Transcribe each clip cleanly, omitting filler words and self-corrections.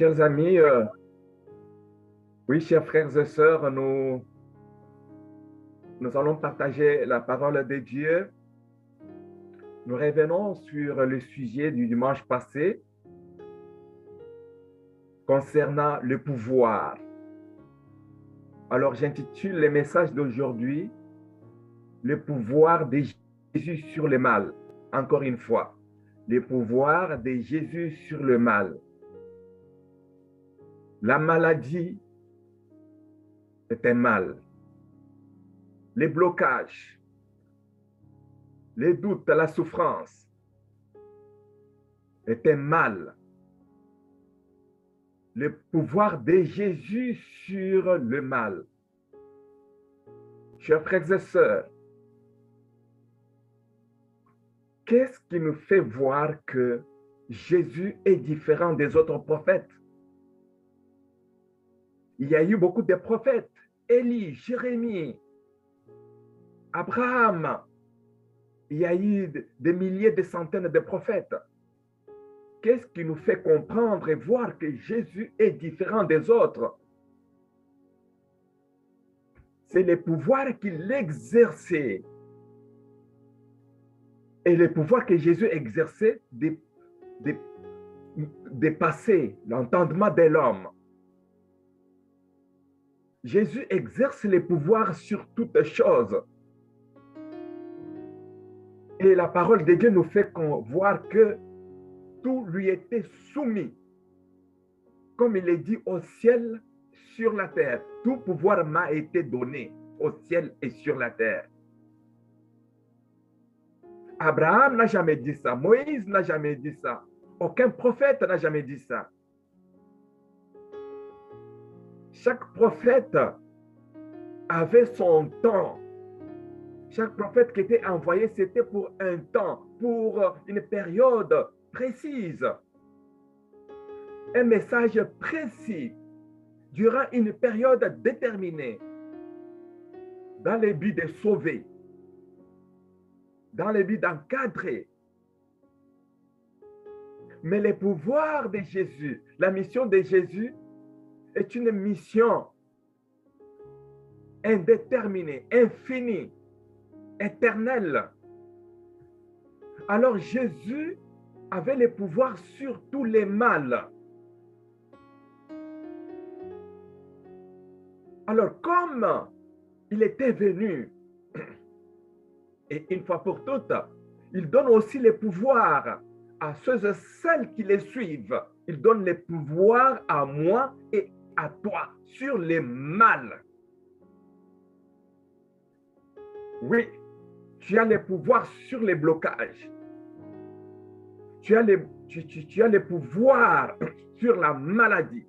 Chers amis, oui, chers frères et sœurs, nous allons partager la parole de Dieu. Nous revenons sur le sujet du dimanche passé concernant le pouvoir. Alors, j'intitule le message d'aujourd'hui le pouvoir de Jésus sur le mal. Encore une fois, le pouvoir de Jésus sur le mal. La maladie est un mal. Les blocages, les doutes, la souffrance est un mal. Le pouvoir de Jésus sur le mal. Chers frères et sœurs, qu'est-ce qui nous fait voir que Jésus est différent des autres prophètes? Il y a eu beaucoup de prophètes, Élie, Jérémie, Abraham. Il y a eu des milliers, des centaines de prophètes. Qu'est-ce qui nous fait comprendre et voir que Jésus est différent des autres? C'est le pouvoir qu'il exerçait. Et le pouvoir que Jésus exerçait dépassait l'entendement de l'homme. Jésus exerce le pouvoir sur toutes choses. Et la parole de Dieu nous fait voir que tout lui était soumis. Comme il est dit au ciel, sur la terre. Tout pouvoir m'a été donné au ciel et sur la terre. Abraham n'a jamais dit ça. Moïse n'a jamais dit ça. Aucun prophète n'a jamais dit ça. Chaque prophète avait son temps. Chaque prophète qui était envoyé, c'était pour un temps, pour une période précise. Un message précis, durant une période déterminée, dans le but de sauver, dans le but d'encadrer. Mais le pouvoir de Jésus, la mission de Jésus est une mission indéterminée, infinie, éternelle. Alors Jésus avait le pouvoir sur tous les mal. Alors comme il était venu, et une fois pour toutes, il donne aussi le pouvoir à ceux et celles qui les suivent. Il donne le pouvoir à moi et à toi sur les mal. Oui, tu as le pouvoir sur les blocages. Tu as le pouvoir sur la maladie.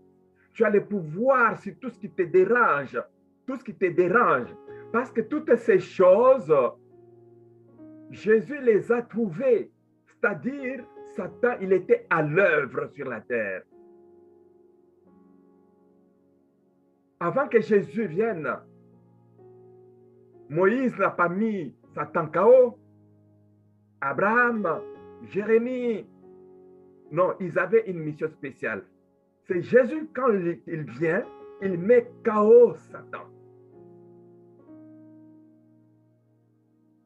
Tu as le pouvoir sur tout ce qui te dérange. Tout ce qui te dérange. Parce que toutes ces choses, Jésus les a trouvées. C'est-à-dire, Satan, il était à l'œuvre sur la terre. Avant que Jésus vienne, Moïse n'a pas mis Satan KO. Abraham, Jérémie, non, ils avaient une mission spéciale. C'est Jésus, quand il vient, il met KO Satan.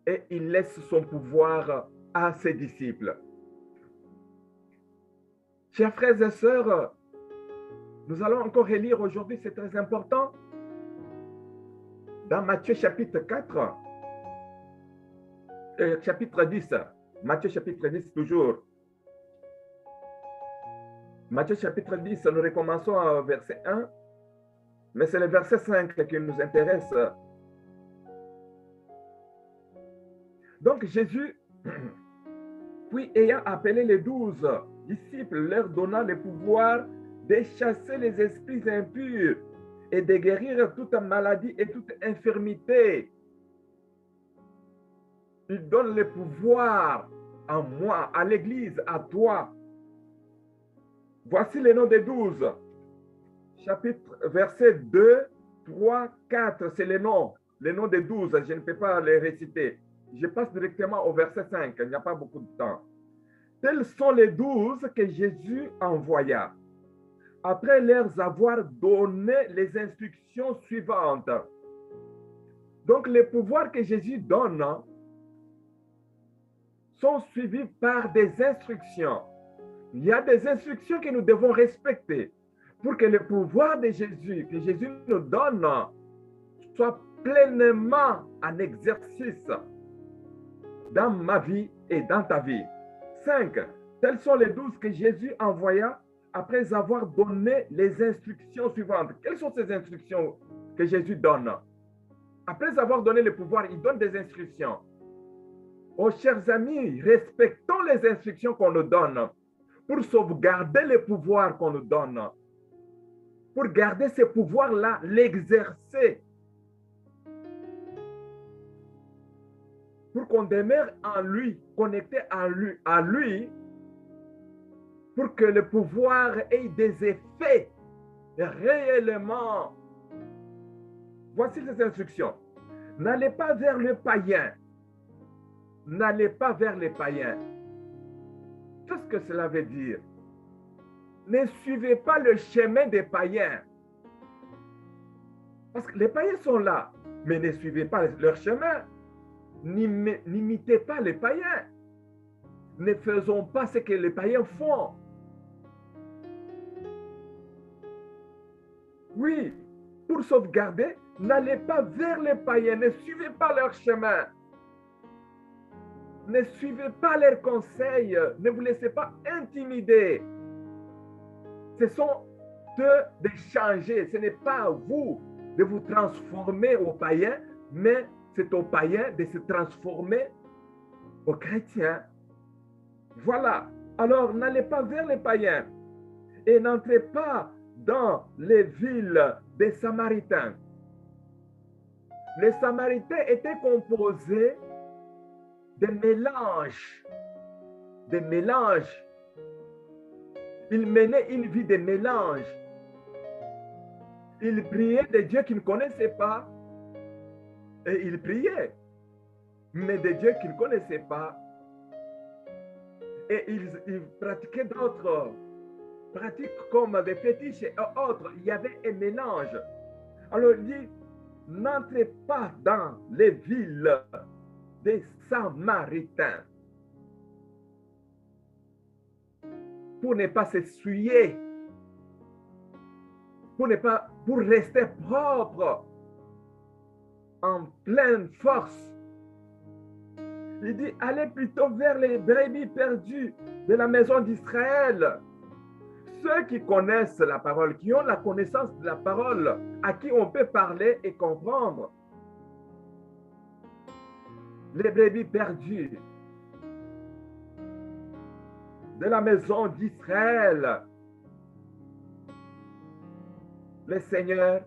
Et il laisse son pouvoir à ses disciples. Chers frères et sœurs, nous allons encore relire aujourd'hui, c'est très important, dans Matthieu chapitre 4, chapitre 10, Matthieu chapitre 10 toujours. Matthieu chapitre 10, nous recommençons au verset 1, mais c'est le verset 5 qui nous intéresse. Donc Jésus, puis ayant appelé les 12 disciples, leur donnant le pouvoir de chasser les esprits impurs et de guérir toute maladie et toute infirmité. Il donne le pouvoir à moi, à l'Église, à toi. Voici les noms des 12. Chapitre, verset 2, 3, 4, c'est les noms des 12. Je ne peux pas les réciter. Je passe directement au verset 5, il n'y a pas beaucoup de temps. Tels sont les 12 que Jésus envoya, après leur avoir donné les instructions suivantes. Donc, les pouvoirs que Jésus donne sont suivis par des instructions. Il y a des instructions que nous devons respecter pour que le pouvoir de Jésus, que Jésus nous donne, soit pleinement en exercice dans ma vie et dans ta vie. 5. Tels sont les 12 que Jésus envoya après avoir donné les instructions suivantes. Quelles sont ces instructions que Jésus donne? Après avoir donné le pouvoir, il donne des instructions. Oh, chers amis, respectons les instructions qu'on nous donne pour sauvegarder le pouvoir qu'on nous donne. Pour garder ce pouvoir-là, l'exercer. Pour qu'on demeure en lui, connecté à lui, pour que le pouvoir ait des effets réellement. Voici les instructions. N'allez pas vers le païen. N'allez pas vers les païens. Qu'est-ce que cela veut dire? Ne suivez pas le chemin des païens. Parce que les païens sont là, mais ne suivez pas leur chemin. N'imitez pas les païens. Ne faisons pas ce que les païens font. Oui, pour sauvegarder, n'allez pas vers les païens, ne suivez pas leur chemin. Ne suivez pas leurs conseils, ne vous laissez pas intimider. Ce sont eux de changer, ce n'est pas à vous de vous transformer aux païens, mais c'est aux païens de se transformer aux chrétiens. Voilà. Alors, n'allez pas vers les païens et n'entrez pas dans les villes des Samaritains. Les Samaritains étaient composés de mélanges. Des mélanges. Ils menaient une vie de mélange. Ils priaient des dieux qu'ils ne connaissaient pas. Et ils priaient. Mais des dieux qu'ils ne connaissaient pas. Et ils pratiquaient d'autres pratiques comme des fétiches et autres. Il y avait un mélange. Alors il dit, n'entrez pas dans les villes des Samaritains pour ne pas s'essuyer, pour rester propre en pleine force. Il dit, allez plutôt vers les brebis perdues de la maison d'Israël. Ceux qui connaissent la parole, qui ont la connaissance de la parole, à qui on peut parler et comprendre. Les brebis perdues de la maison d'Israël. Le Seigneur,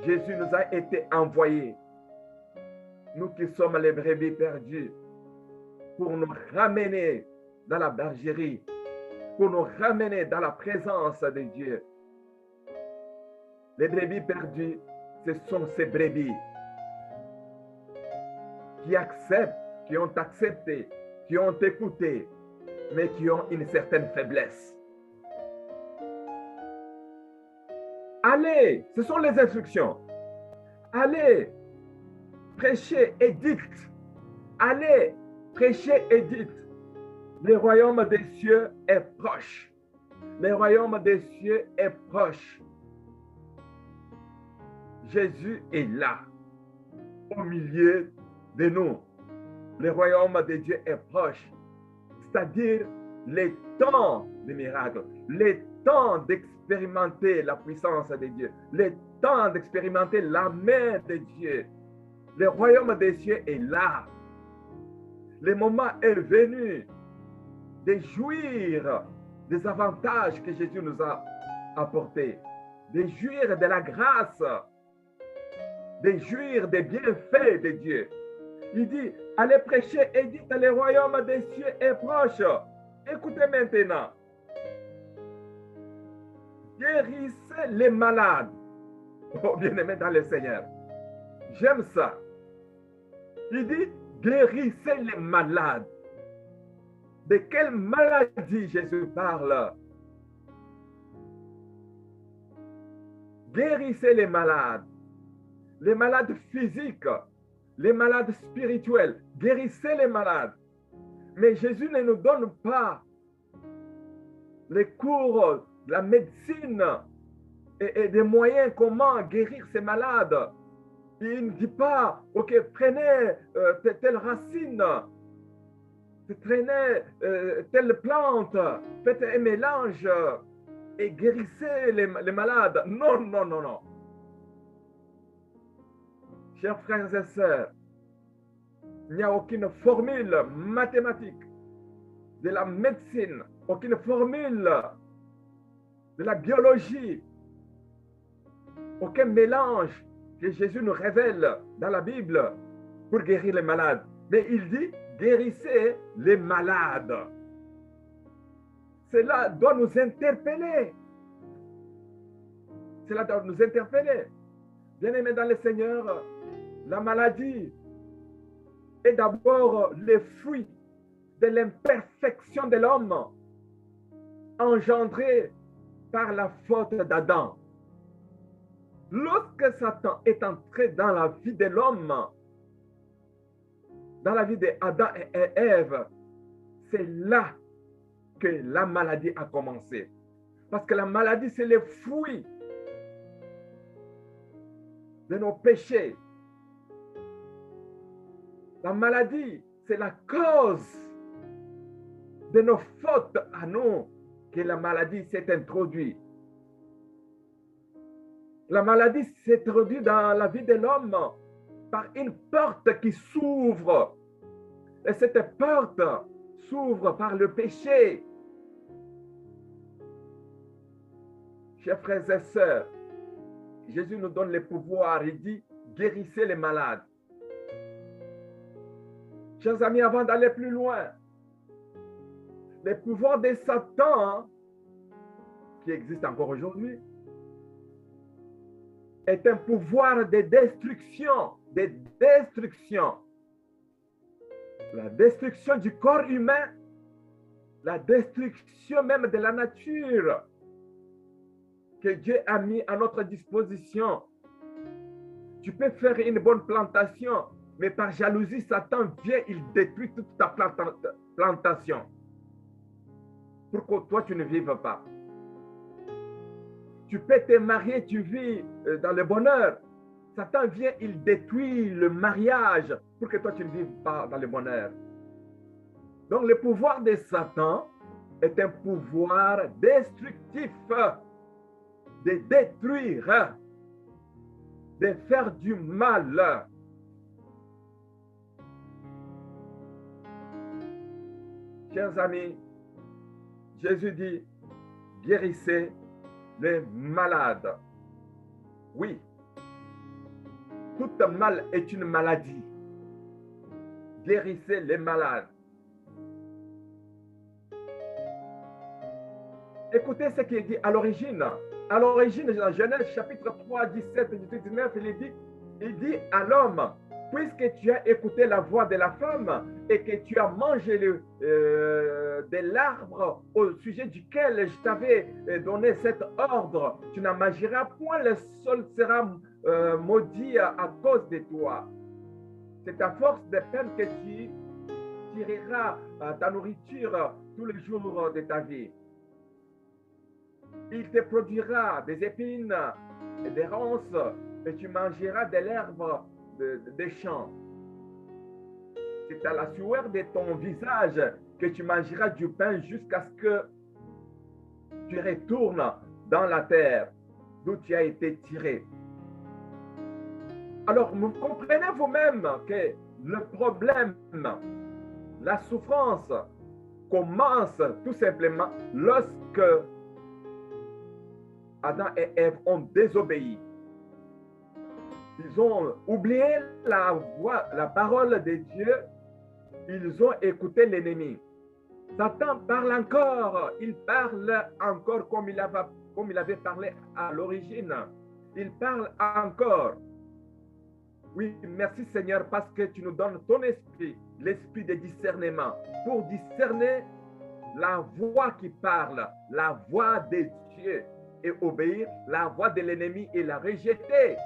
Jésus nous a été envoyé, nous qui sommes les brebis perdues, pour nous ramener dans la bergerie, pour nous ramener dans la présence de Dieu. Les brebis perdues, ce sont ces brebis qui acceptent, qui ont accepté, qui ont écouté, mais qui ont une certaine faiblesse. Allez, ce sont les instructions. Allez, prêchez et dites. Allez, prêchez et dites. Le royaume des cieux est proche. Le royaume des cieux est proche. Jésus est là, au milieu de nous. Le royaume de Dieu est proche. C'est-à-dire les temps des miracles, les temps d'expérimenter la puissance de Dieu, les temps d'expérimenter la main de Dieu. Le royaume des cieux est là. Le moment est venu de jouir des avantages que Jésus nous a apportés, de jouir de la grâce, de jouir des bienfaits de Dieu. Il dit, allez prêcher et dites, le royaume des cieux est proche. Écoutez maintenant. Guérissez les malades. Oh, bien-aimés dans le Seigneur. J'aime ça. Il dit, guérissez les malades. De quelle maladie Jésus parle? Guérissez les malades physiques, les malades spirituels. Guérissez les malades. Mais Jésus ne nous donne pas les cours de la médecine et des moyens comment guérir ces malades. Il ne dit pas, ok, prenez telle racine, prenez telle plante, faites un mélange et guérissez les malades. Non, non, non, non. Chers frères et sœurs, il n'y a aucune formule mathématique de la médecine, aucune formule de la biologie, aucun mélange que Jésus nous révèle dans la Bible pour guérir les malades. Mais il dit, guérissez les malades. Cela doit nous interpeller. Cela doit nous interpeller. Bien-aimés dans le Seigneur, la maladie est d'abord le fruit de l'imperfection de l'homme engendrée par la faute d'Adam. Lorsque Satan est entré dans la vie de l'homme, dans la vie d'Adam et Ève, c'est là que la maladie a commencé. Parce que la maladie, c'est le fruit de nos péchés. La maladie, c'est la cause de nos fautes à nous que la maladie s'est introduite. La maladie s'est introduite dans la vie de l'homme par une porte qui s'ouvre. Et cette porte s'ouvre par le péché. Chers frères et sœurs, Jésus nous donne le pouvoir. Il dit, guérissez les malades. Chers amis, avant d'aller plus loin, le pouvoir de Satan, qui existe encore aujourd'hui, est un pouvoir de destruction, La destruction du corps humain, la destruction même de la nature que Dieu a mis à notre disposition. Tu peux faire une bonne plantation, mais par jalousie, Satan vient, il détruit toute ta plantation pour que toi, tu ne vives pas. Tu peux te marier, tu vis dans le bonheur. Satan vient, il détruit le mariage pour que toi, tu ne vives pas dans le bonheur. Donc, le pouvoir de Satan est un pouvoir destructif, de détruire, de faire du mal. Chers amis, Jésus dit, guérissez les malades. Oui, toute mal est une maladie. Guérissez les malades. Écoutez ce qui est dit à l'origine. À l'origine, dans Genèse chapitre 3, 17 et 19, il dit à l'homme, puisque tu as écouté la voix de la femme et que tu as mangé de l'arbre au sujet duquel je t'avais donné cet ordre, tu n'en mangeras point, le sol sera maudit à cause de toi. C'est à force de peine que tu tireras ta nourriture tous les jours de ta vie. Il te produira des épines et des ronces et tu mangeras de l'herbe des champs. C'est à la sueur de ton visage que tu mangeras du pain jusqu'à ce que tu retournes dans la terre d'où tu as été tiré. Alors, vous comprenez vous-même que le problème, la souffrance commence tout simplement lorsque Adam et Ève ont désobéi. Ils ont oublié la voix, la parole de Dieu. Ils ont écouté l'ennemi. Satan parle encore. Il parle encore comme il avait parlé à l'origine. Il parle encore. Oui, merci Seigneur parce que tu nous donnes ton esprit, l'esprit de discernement, pour discerner la voix qui parle, la voix de Dieu. et obéir la voix de l'ennemi et la rejeter.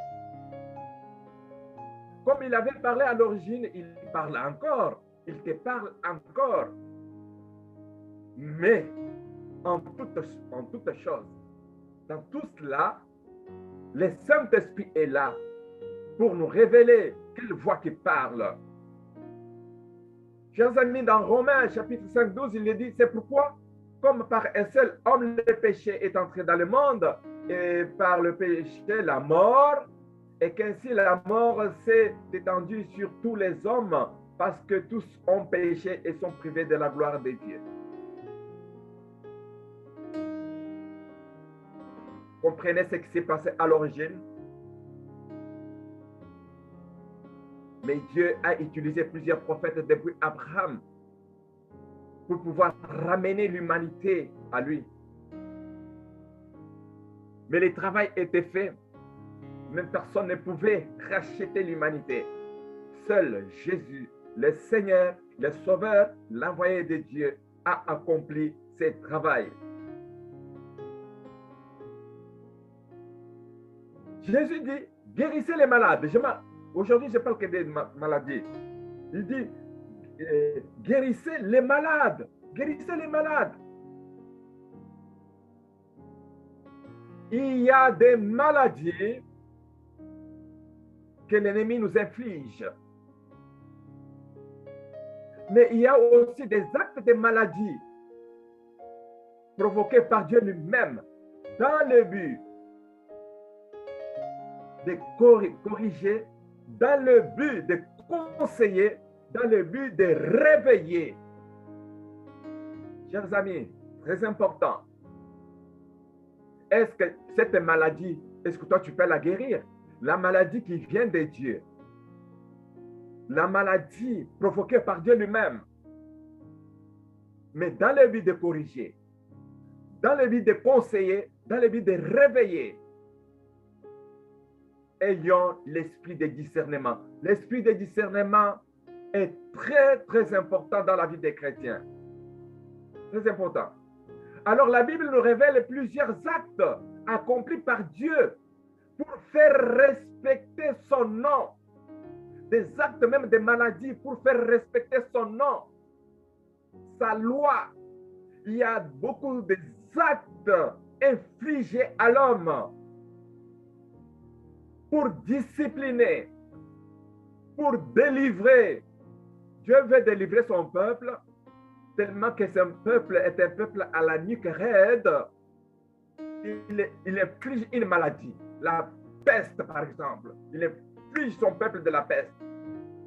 Comme il avait parlé à l'origine, il parle encore. Il te parle encore. Mais en toute chose, dans tout cela, le Saint-Esprit est là pour nous révéler quelle voix qui parle. Chers amis, dans Romains chapitre 5, 12, il est dit, c'est pourquoi, comme par un seul homme le péché est entré dans le monde, et par le péché la mort, et qu'ainsi la mort s'est étendue sur tous les hommes, parce que tous ont péché et sont privés de la gloire de Dieu. Comprenez ce qui s'est passé à l'origine? Mais Dieu a utilisé plusieurs prophètes depuis Abraham pour pouvoir ramener l'humanité à lui. Mais le travail était fait. Même personne ne pouvait racheter l'humanité. Seul Jésus, le Seigneur, le Sauveur, l'envoyé de Dieu, a accompli ce travail. Jésus dit, guérissez les malades. Aujourd'hui, je parle que des maladies. Il dit, guérissez les malades. Guérissez les malades. Il y a des maladies que l'ennemi nous inflige. Mais il y a aussi des actes de maladie provoqués par Dieu lui-même dans le but de corriger, dans le but de conseiller, dans le but de réveiller. Chers amis, très important. Est-ce que cette maladie, est-ce que toi tu peux la guérir? La maladie qui vient de Dieu. La maladie provoquée par Dieu lui-même. Mais dans le but de corriger, dans le but de conseiller, dans le but de réveiller, ayons l'esprit de discernement. L'esprit de discernement est très, très important dans la vie des chrétiens. Très important. Alors la Bible nous révèle plusieurs actes accomplis par Dieu pour faire respecter son nom. Des actes même de maladie pour faire respecter son nom. Sa loi. Il y a beaucoup d'actes infligés à l'homme pour discipliner, pour délivrer. Dieu veut délivrer son peuple tellement que son peuple est un peuple à la nuque raide. Il inflige une maladie, la peste par exemple. Il inflige son peuple de la peste.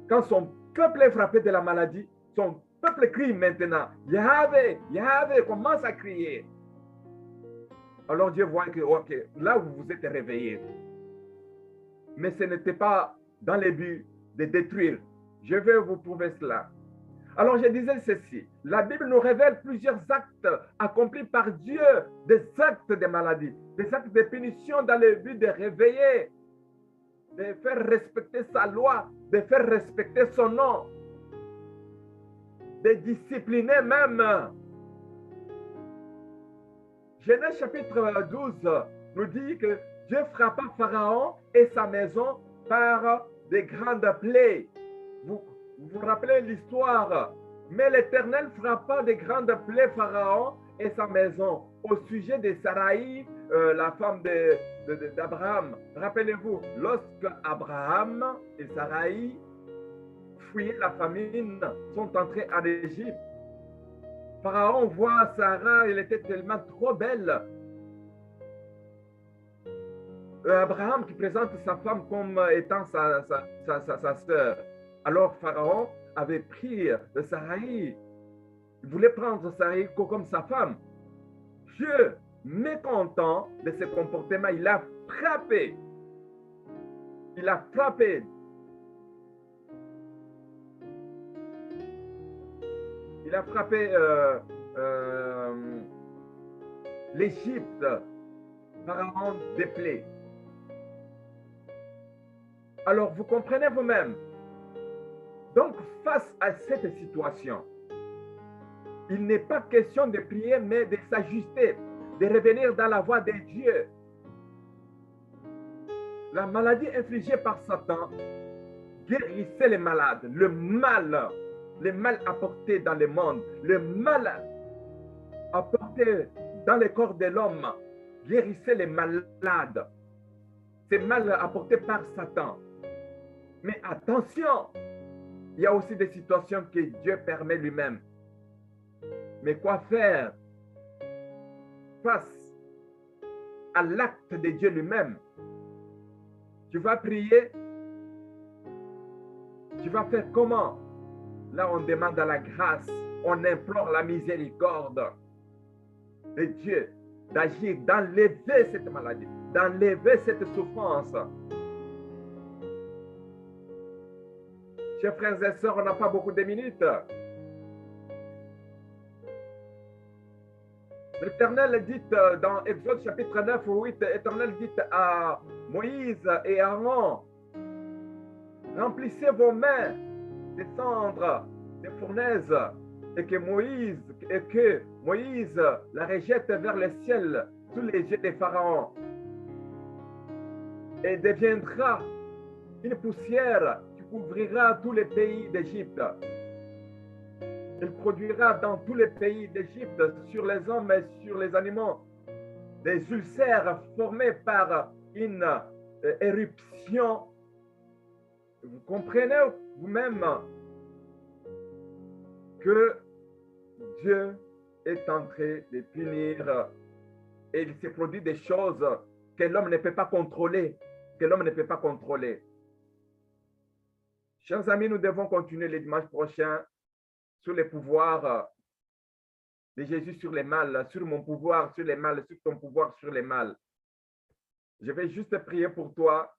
Quand son peuple est frappé de la maladie, son peuple crie maintenant, Yahvé, Yahvé, commence à crier. Alors Dieu voit que, ok, là vous vous êtes réveillé. Mais ce n'était pas dans le but de détruire. Je vais vous prouver cela. Alors je disais ceci, la Bible nous révèle plusieurs actes accomplis par Dieu, des actes de maladie, des actes de punition dans le but de réveiller, de faire respecter sa loi, de faire respecter son nom, de discipliner même. Genèse chapitre 12 nous dit que Dieu frappa Pharaon et sa maison par des grandes plaies. Vous vous rappelez l'histoire? Mais l'Éternel frappa des grandes plaies Pharaon et sa maison au sujet de Sarai, la femme d'Abraham. Rappelez-vous, lorsque Abraham et Sarai fuyaient la famine, sont entrés en Égypte. Pharaon voit Sarah, elle était tellement trop belle. Abraham qui présente sa femme comme étant sa sœur. Alors Pharaon avait pris Sarai. Il voulait prendre Sarai comme sa femme. Dieu, mécontent de ce comportement, il a frappé. Il a frappé. Il a frappé l'Égypte. Pharaon des plaies. Alors, vous comprenez vous-même. Donc, face à cette situation, il n'est pas question de prier, mais de s'ajuster. de revenir dans la voie de Dieu. La maladie infligée par Satan guérissait les malades. Le mal apporté dans le monde, le mal apporté dans le corps de l'homme, guérissait les malades. C'est mal apporté par Satan. Mais attention, il y a aussi des situations que Dieu permet lui-même. Mais quoi faire face à l'acte de Dieu lui-même? Tu vas prier. Tu vas faire comment? Là, on demande à la grâce. On implore la miséricorde de Dieu d'agir, d'enlever cette maladie, d'enlever cette souffrance. Chers frères et sœurs, on n'a pas beaucoup de minutes. L'Éternel dit dans Exode chapitre 9 ou 8, l'Éternel dit à Moïse et Aaron, remplissez vos mains de cendres, de fournaises, et que Moïse la rejette vers le ciel sous les yeux des pharaons. Et deviendra une poussière qui couvrira tous les pays d'Égypte. Il produira dans tous les pays d'Égypte, sur les hommes et sur les animaux, des ulcères formés par une éruption. Vous comprenez vous-même que Dieu est en train de punir et il se produit des choses que l'homme ne peut pas contrôler, Chers amis, nous devons continuer le dimanche prochain sur les pouvoirs de Jésus sur les mal, sur mon pouvoir sur les mal, sur ton pouvoir sur les mal. Je vais juste prier pour toi